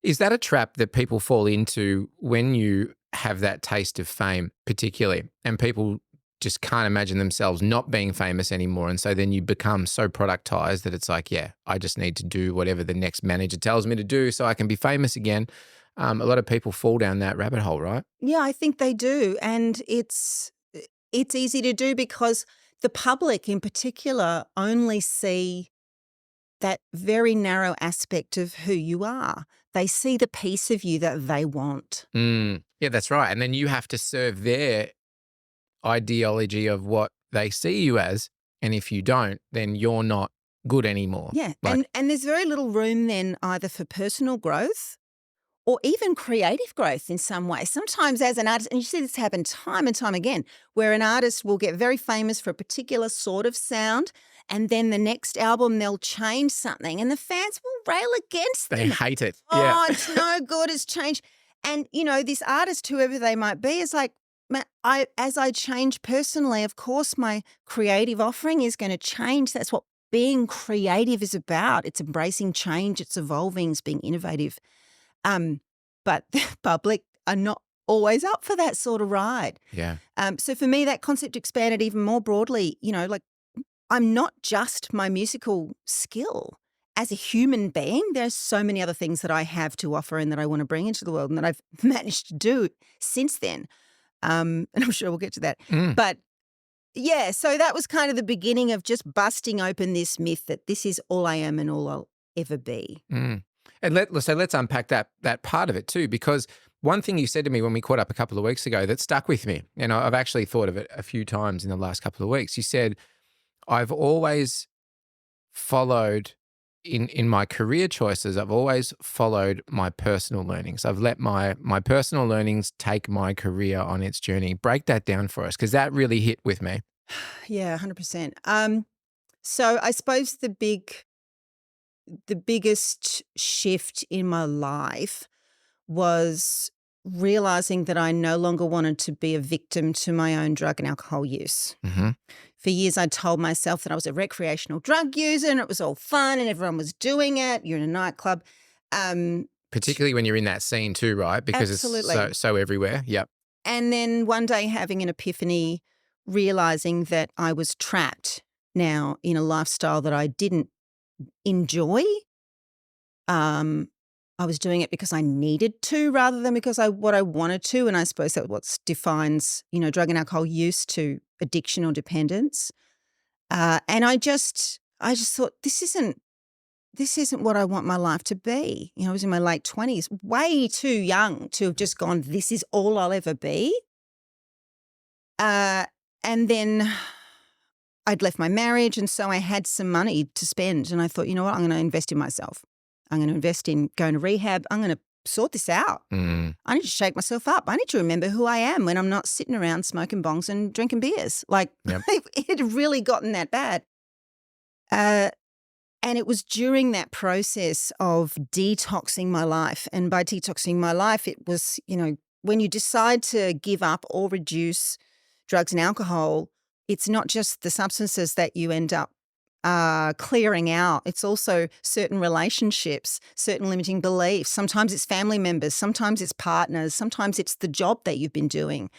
Is that a trap that people fall into when you have that taste of fame, particularly, and people just can't imagine themselves not being famous anymore? And so then you become so productized that it's like, yeah, I just need to do whatever the next manager tells me to do so I can be famous again. A lot of people fall down that rabbit hole, right? Yeah, I think they do, and it's easy to do because the public in particular only see that very narrow aspect of who you are. They see the piece of you that they want. Yeah, that's right. And then you have to serve their ideology of what they see you as. And if you don't, then you're not good anymore. Yeah, Like, and there's very little room then either for personal growth or even creative growth in some way. Sometimes as an artist, and you see this happen time and time again, where an artist will get very famous for a particular sort of sound, and then the next album they'll change something and the fans will rail against they them. hate it. Yeah. Oh, it's no good, it's changed. And, this artist, whoever they might be, is like, as I change personally, of course my creative offering is going to change. That's what being creative is about. It's embracing change, it's evolving, it's being innovative. But the public are not always up for that sort of ride. Yeah. So for me, that concept expanded even more broadly. Like I'm not just my musical skill. As a human being, there's so many other things that I have to offer and that I want to bring into the world and that I've managed to do since then. And I'm sure we'll get to that. But yeah, so that was kind of the beginning of just busting open this myth that this is all I am and all I'll ever be. And let's unpack that part of it too, because one thing you said to me when we caught up a couple of weeks ago that stuck with me, and I've actually thought of it a few times in the last couple of weeks. You said, I've always followed in my career choices, I've always followed my personal learnings. I've let my personal learnings take my career on its journey. Break that down for us, because that really hit with me. Yeah, 100%. So I suppose the biggest shift in my life was realizing that I no longer wanted to be a victim to my own drug and alcohol use. Mm-hmm. For years, I told myself that I was a recreational drug user and it was all fun and everyone was doing it. You're in a nightclub. Particularly when you're in that scene too, right? Because Absolutely. it's so everywhere. Yep. And then one day having an epiphany, realizing that I was trapped now in a lifestyle that I didn't enjoy. I was doing it because I needed to rather than because what I wanted to. And I suppose that's what defines, drug and alcohol use to addiction or dependence. And I just thought, this isn't what I want my life to be. I was in my late 20s, way too young to have just gone, this is all I'll ever be. And then I'd left my marriage, and so I had some money to spend. And I thought, you know what, I'm going to invest in myself. I'm going to invest in going to rehab. I'm going to sort this out. I need to shake myself up. I need to remember who I am when I'm not sitting around smoking bongs and drinking beers. Like, Yep. It had really gotten that bad. And it was during that process of detoxing my life. And by detoxing my life, it was, when you decide to give up or reduce drugs and alcohol, it's not just the substances that you end up clearing out. It's also certain relationships, certain limiting beliefs. Sometimes it's family members, sometimes it's partners, sometimes it's the job that you've been doing,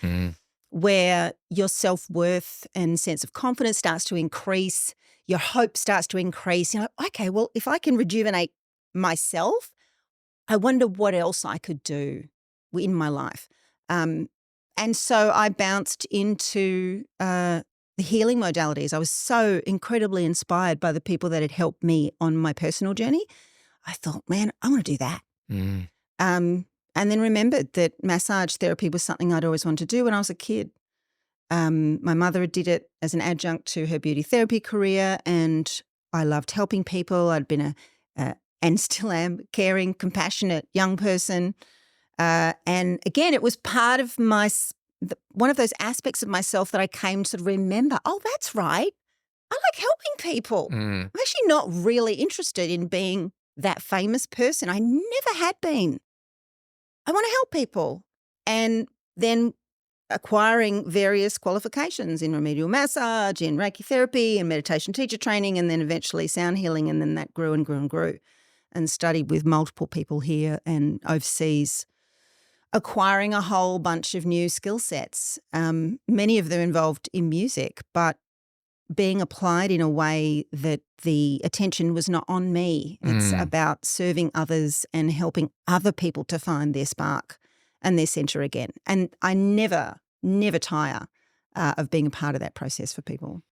where your self-worth and sense of confidence starts to increase, your hope starts to increase. You're like, okay, well, if I can rejuvenate myself, I wonder what else I could do in my life. And so I bounced into the healing modalities. I was so incredibly inspired by the people that had helped me on my personal journey. I thought, man, I want to do that. And then remembered that massage therapy was something I'd always wanted to do when I was a kid. My mother did it as an adjunct to her beauty therapy career, and I loved helping people. I'd been and still am, caring, compassionate young person. And again, it was part of one of those aspects of myself that I came to remember, oh, that's right. I like helping people. I'm actually not really interested in being that famous person. I never had been. I want to help people. And then acquiring various qualifications in remedial massage, in Reiki therapy, and meditation teacher training, and then eventually sound healing. And then that grew and grew and grew. and studied with multiple people here and overseas, acquiring a whole bunch of new skill sets, many of them involved in music, but being applied in a way that the attention was not on me. It's about serving others and helping other people to find their spark and their centre again. And I never tire of being a part of that process for people.